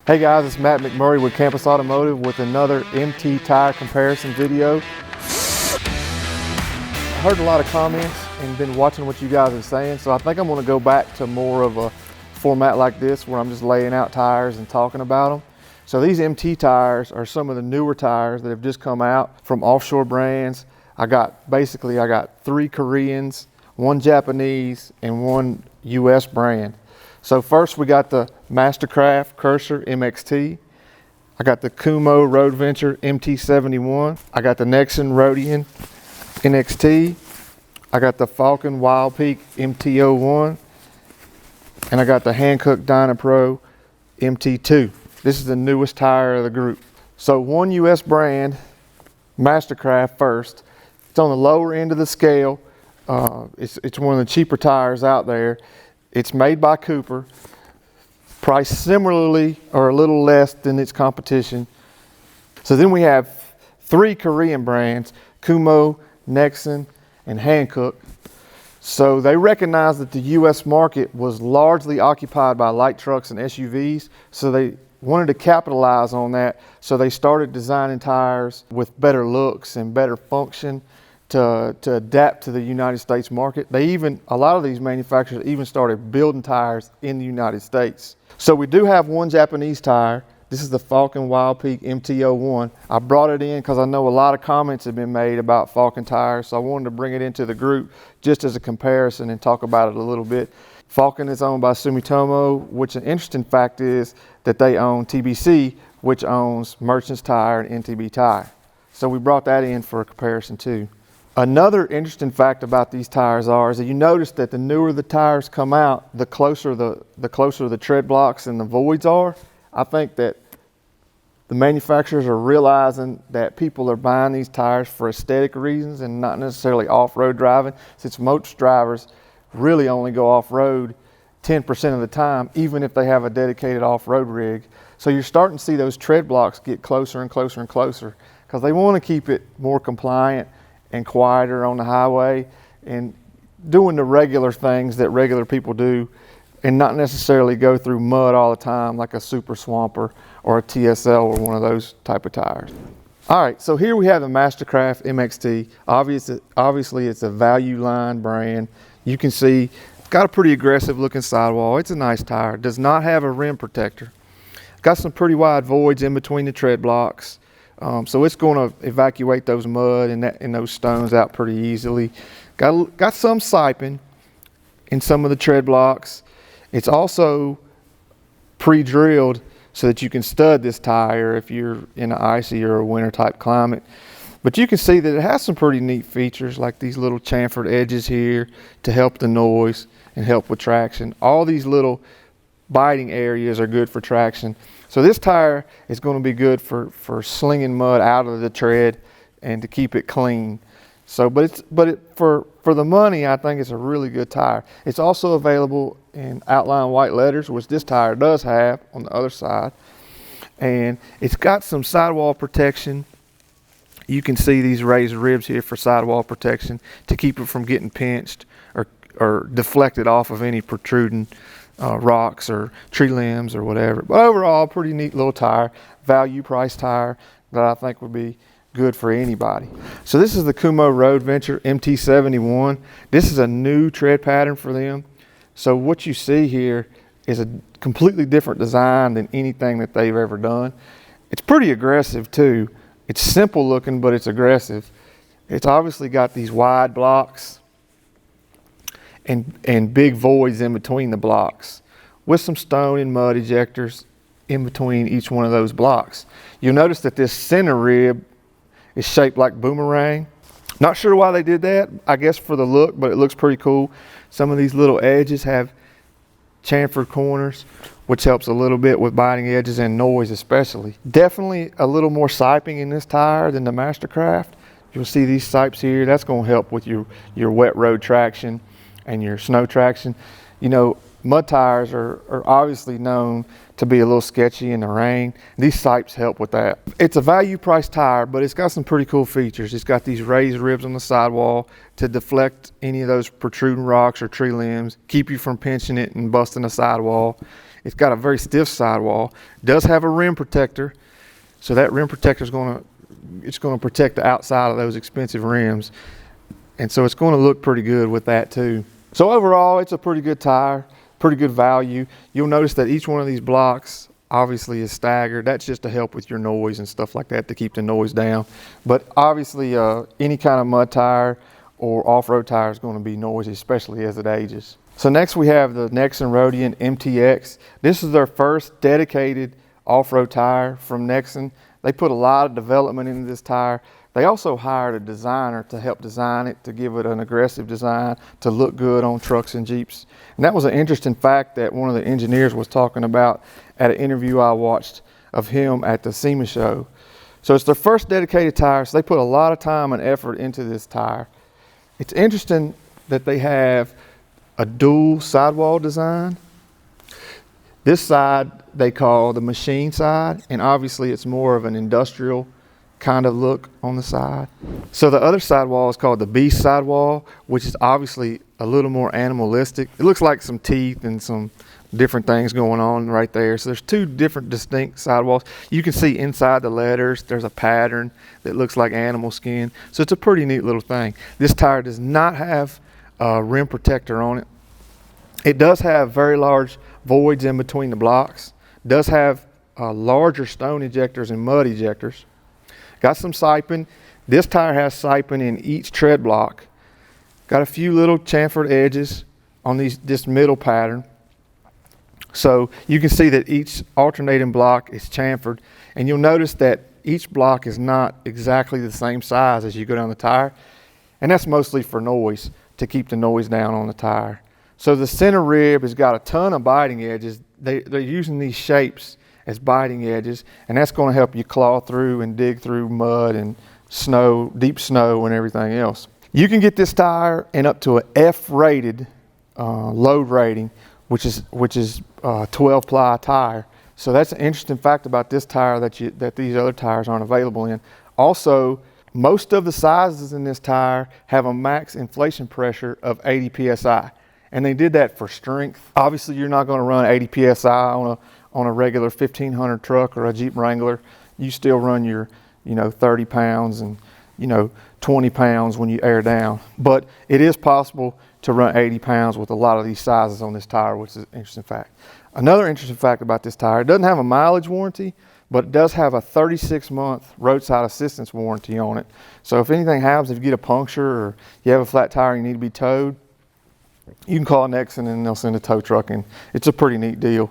Hey guys, it's Matt McMurray with Campus Automotive with another MT tire comparison video. I heard a lot of comments and been watching what you guys are saying, so I think I'm going to go back to more of a format like this where I'm just laying out tires and talking about them. So these MT tires are some of the newer tires that have just come out from offshore brands. I got 3 Koreans, 1 Japanese, and 1 US brand. So first we got the Mastercraft Courser MXT. I got the Kumho Road Venture MT71. I got the Nexen Rodian MTX. I got the Falken Wildpeak MT01. And I got the Hankook Dynapro MT2. This is the newest tire of the group. So 1 US brand, Mastercraft first. It's on the lower end of the scale. It's one of the cheaper tires out there. It's made by Cooper, priced similarly or a little less than its competition. So then we have 3 Korean brands, Kumho, Nexen, and Hankook. So they recognized that the US market was largely occupied by light trucks and SUVs, so they wanted to capitalize on that. So they started designing tires with better looks and better function to adapt to the United States market. A lot of these manufacturers even started building tires in the United States. So we do have 1 Japanese tire. This is the Falken Wildpeak MT01. I brought it in because I know a lot of comments have been made about Falken tires, so I wanted to bring it into the group just as a comparison and talk about it a little bit. Falken is owned by Sumitomo, which an interesting fact is that they own TBC, which owns Merchants Tire and NTB Tire. So we brought that in for a comparison too. Another interesting fact about these tires is that you notice that the newer the tires come out, the closer the tread blocks and the voids are. I think that the manufacturers are realizing that people are buying these tires for aesthetic reasons and not necessarily off-road driving, since most drivers really only go off-road 10% of the time, even if they have a dedicated off-road rig. So you're starting to see those tread blocks get closer and closer and closer because they want to keep it more compliant and quieter on the highway and doing the regular things that regular people do and not necessarily go through mud all the time like a Super Swamper or a TSL or one of those type of tires. All right, so here we have the Mastercraft MXT. Obviously it's a value line brand. You can see it's got a pretty aggressive looking sidewall. It's a nice tire. It does not have a rim protector. Got some pretty wide voids in between the tread blocks. So it's going to evacuate those mud and those stones out pretty easily. Got some siping in some of the tread blocks. It's also pre-drilled so that you can stud this tire if you're in an icy or a winter type climate. But you can see that it has some pretty neat features like these little chamfered edges here to help the noise and help with traction. All these little biting areas are good for traction. So this tire is going to be good for slinging mud out of the tread and to keep it clean. So, for the money, I think it's a really good tire. It's also available in outline white letters, which this tire does have on the other side. And it's got some sidewall protection. You can see these raised ribs here for sidewall protection to keep it from getting pinched or deflected off of any protruding rocks or tree limbs or whatever. But overall, pretty neat little tire, value price tire that I think would be good for anybody. So this is the Kumho Road Venture MT71. This is a new tread pattern for them. So what you see here is a completely different design than anything that they've ever done. It's pretty aggressive too. It's simple looking, but it's aggressive. It's obviously got these wide blocks and big voids in between the blocks with some stone and mud ejectors in between each one of those blocks. You'll notice that this center rib is shaped like boomerang. Not sure why they did that, I guess for the look, but it looks pretty cool. Some of these little edges have chamfered corners, which helps a little bit with biting edges and noise especially. Definitely a little more siping in this tire than the Mastercraft. You'll see these sipes here. That's going to help with your wet road traction and your snow traction. You know, mud tires are obviously known to be a little sketchy in the rain. These sipes help with that. It's a value price tire, but it's got some pretty cool features. It's got these raised ribs on the sidewall to deflect any of those protruding rocks or tree limbs, keep you from pinching it and busting the sidewall. It's got a very stiff sidewall. Does have a rim protector, so that rim protector is going to protect the outside of those expensive rims, and so it's going to look pretty good with that too. So overall, it's a pretty good tire, pretty good value. You'll notice that each one of these blocks obviously is staggered. That's just to help with your noise and stuff like that, to keep the noise down. But obviously any kind of mud tire or off-road tire is going to be noisy, especially as it ages. So next we have the Nexen Rodian MTX. This is their first dedicated off-road tire from Nexen. They put a lot of development into this tire. They also hired a designer to help design it, to give it an aggressive design, to look good on trucks and Jeeps. And that was an interesting fact that one of the engineers was talking about at an interview I watched of him at the SEMA show. So it's their first dedicated tire, so they put a lot of time and effort into this tire. It's interesting that they have a dual sidewall design. This side they call the machine side, and obviously it's more of an industrial kind of look on the side. So the other sidewall is called the beast sidewall, which is obviously a little more animalistic. It looks like some teeth and some different things going on right there. So there's two different distinct sidewalls. You can see inside the letters there's a pattern that looks like animal skin. So it's a pretty neat little thing. This tire does not have a rim protector on it. It does have very large voids in between the blocks. It does have larger stone ejectors and mud ejectors. Got some siping. This tire has siping in each tread block. Got a few little chamfered edges on this middle pattern. So you can see that each alternating block is chamfered, and you'll notice that each block is not exactly the same size as you go down the tire, and that's mostly for noise, to keep the noise down on the tire. So the center rib has got a ton of biting edges. They're using these shapes as biting edges, and that's going to help you claw through and dig through mud and snow, deep snow and everything else. You can get this tire in up to an F-rated load rating, which is 12-ply tire. So that's an interesting fact about this tire that these other tires aren't available in. Also, most of the sizes in this tire have a max inflation pressure of 80 psi, and they did that for strength. Obviously, you're not going to run 80 psi on a regular 1500 truck or a Jeep Wrangler. You still run your 30 pounds and 20 pounds when you air down, but it is possible to run 80 pounds with a lot of these sizes on this tire, which is an interesting fact. Another interesting fact about this tire, it doesn't have a mileage warranty, but it does have a 36-month roadside assistance warranty on it. So if anything happens, if you get a puncture or you have a flat tire and you need to be towed, you can call Nexen and they'll send a tow truck in. It's a pretty neat deal.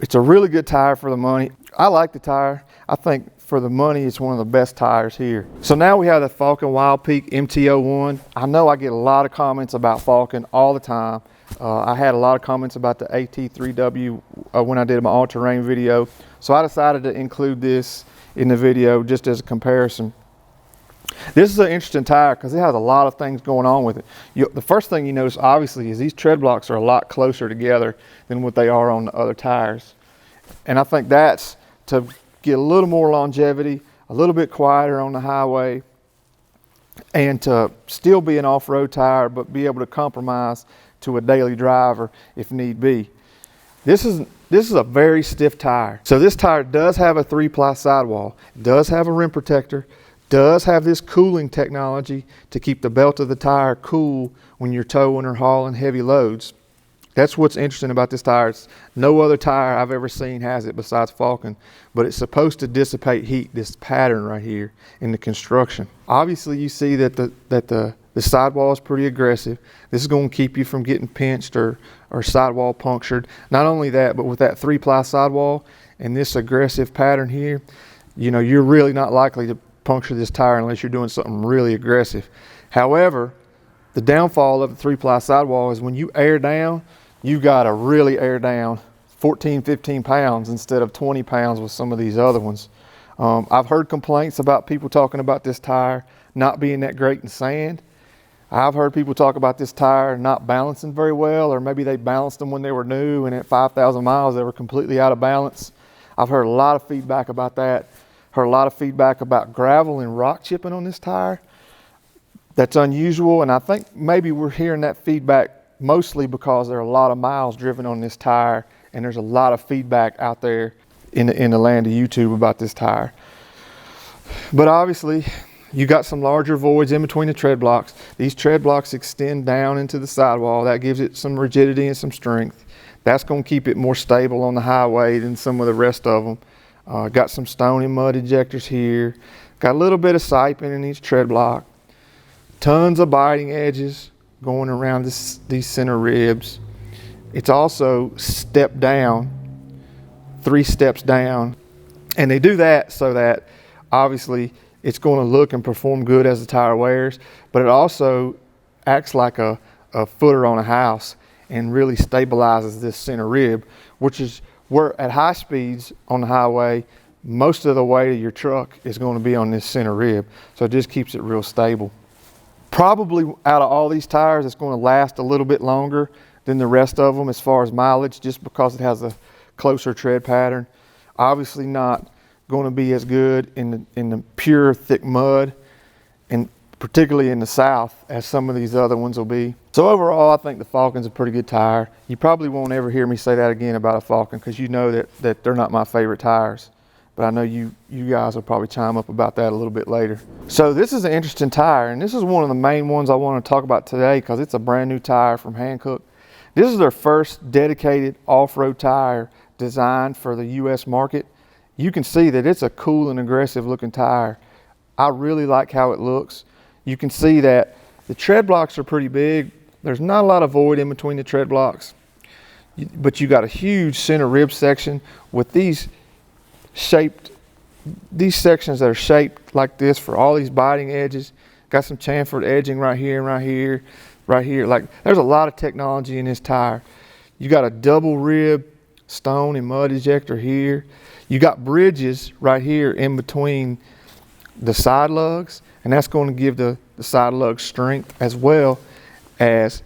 It's a really good tire for the money. I like the tire. I think for the money, it's one of the best tires here. So now we have the Falken Wildpeak MT01. I know I get a lot of comments about Falken all the time. I had a lot of comments about the AT3W when I did my all-terrain video. So I decided to include this in the video just as a comparison. This is an interesting tire because it has a lot of things going on with it. The first thing you notice, obviously, is these tread blocks are a lot closer together than what they are on the other tires. And I think that's to get a little more longevity, a little bit quieter on the highway, and to still be an off-road tire, but be able to compromise to a daily driver if need be. This is a very stiff tire. So this tire does have a 3-ply sidewall, does have a rim protector, does have this cooling technology to keep the belt of the tire cool when you're towing or hauling heavy loads. That's what's interesting about this tire. No other tire I've ever seen has it besides Falken, but it's supposed to dissipate heat, this pattern right here in the construction. Obviously you see that the sidewall is pretty aggressive. This is going to keep you from getting pinched or sidewall punctured. Not only that, but with that 3-ply sidewall and this aggressive pattern here, you're really not likely to puncture this tire unless you're doing something really aggressive. However, the downfall of the 3-ply sidewall is when you air down, you got to really air down 14, 15 pounds instead of 20 pounds with some of these other ones. I've heard complaints about people talking about this tire not being that great in sand. I've heard people talk about this tire not balancing very well, or maybe they balanced them when they were new and at 5,000 miles they were completely out of balance. I've heard a lot of feedback about that. Heard a lot of feedback about gravel and rock chipping on this tire. That's unusual, and I think maybe we're hearing that feedback mostly because there are a lot of miles driven on this tire and there's a lot of feedback out there in the land of YouTube about this tire. But obviously, you got some larger voids in between the tread blocks. These tread blocks extend down into the sidewall. That gives it some rigidity and some strength. That's going to keep it more stable on the highway than some of the rest of them. Got some stone and mud ejectors here. Got a little bit of siping in each tread block. Tons of biting edges going around these center ribs. It's also stepped down, 3 steps down. And they do that so that obviously it's going to look and perform good as the tire wears, but it also acts like a footer on a house and really stabilizes this center rib, which is where at high speeds on the highway, most of the weight of your truck is going to be on this center rib. So it just keeps it real stable. Probably out of all these tires, it's going to last a little bit longer than the rest of them as far as mileage, just because it has a closer tread pattern. Obviously not going to be as good in the pure thick mud, and particularly in the south, as some of these other ones will be. So overall, I think the Falken's a pretty good tire. You probably won't ever hear me say that again about a Falken, because you know that they're not my favorite tires. But I know you guys will probably chime up about that a little bit later. So this is an interesting tire, and this is one of the main ones I want to talk about today because it's a brand new tire from Hankook. This is their first dedicated off-road tire designed for the US market. You can see that it's a cool and aggressive looking tire. I really like how it looks. You can see that the tread blocks are pretty big. There's not a lot of void in between the tread blocks, but you got a huge center rib section with these sections that are shaped like this for all these biting edges. Got some chamfered edging right here and right here, right here. Like, there's a lot of technology in this tire. You got a double rib stone and mud ejector here. You got bridges right here in between the side lugs, and that's going to give the side lug strength as well as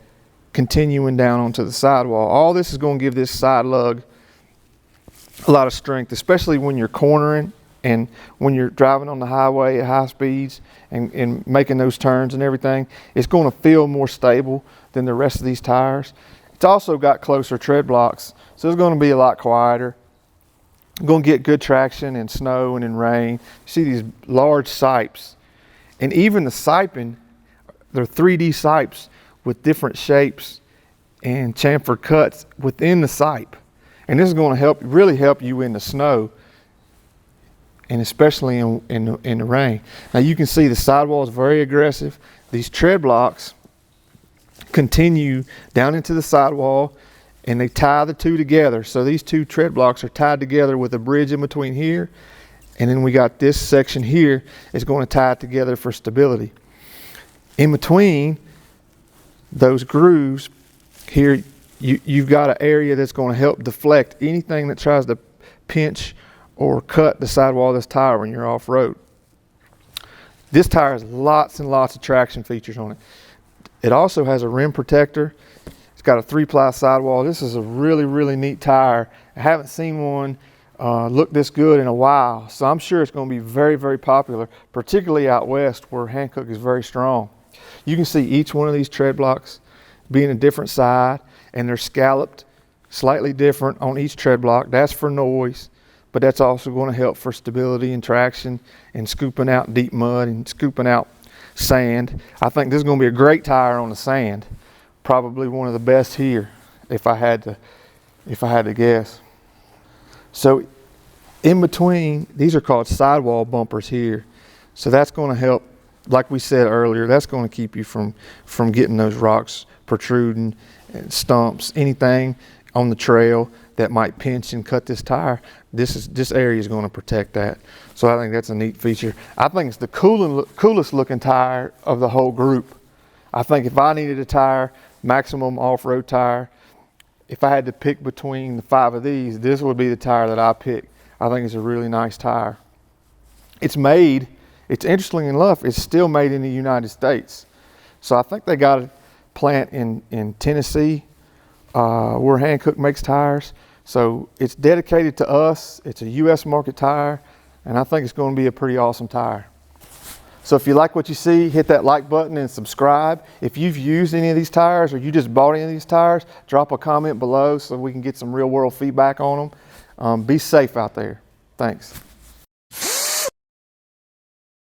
continuing down onto the sidewall. All this is going to give this side lug a lot of strength, especially when you're cornering and when you're driving on the highway at high speeds and making those turns and everything. It's going to feel more stable than the rest of these tires. It's also got closer tread blocks, so it's going to be a lot quieter. Going to get good traction in snow and in rain. You see these large sipes, and even the siping, they're 3D sipes with different shapes and chamfered cuts within the sipe. And this is going to really help you in the snow, and especially in the rain. Now you can see the sidewall is very aggressive. These tread blocks continue down into the sidewall, and they tie the two together. So these two tread blocks are tied together with a bridge in between here, and then we got this section here is going to tie it together for stability. In between those grooves here, you've got an area that's going to help deflect anything that tries to pinch or cut the sidewall of this tire when you're off-road. This tire has lots and lots of traction features on it. It also has a rim protector. It's got a 3-ply sidewall. This is a really, really neat tire. I haven't seen one look this good in a while, so I'm sure it's going to be very, very popular, particularly out west where Hankook is very strong. You can see each one of these tread blocks being a different side, and they're scalloped slightly different on each tread block. That's for noise, but that's also going to help for stability and traction and scooping out deep mud and scooping out sand. I think this is going to be a great tire on the sand. Probably one of the best here, if I had to guess. So in between, these are called sidewall bumpers here. So that's going to help, like we said earlier, that's going to keep you from getting those rocks protruding, and stumps, anything on the trail that might pinch and cut this tire. This area is going to protect that. So I think that's a neat feature. I think it's the coolest looking tire of the whole group. I think if I needed a tire, maximum off-road tire, if I had to pick between the 5 of these, this would be the tire that I pick. I think it's a really nice tire. It's interesting enough, it's still made in the United States. So I think they got a plant in Tennessee where Hankook makes tires. So it's dedicated to us. It's a US market tire, and I think it's going to be a pretty awesome tire. So if you like what you see, hit that like button and subscribe. If you've used any of these tires or you just bought any of these tires, drop a comment below so we can get some real world feedback on them. Be safe out there. Thanks.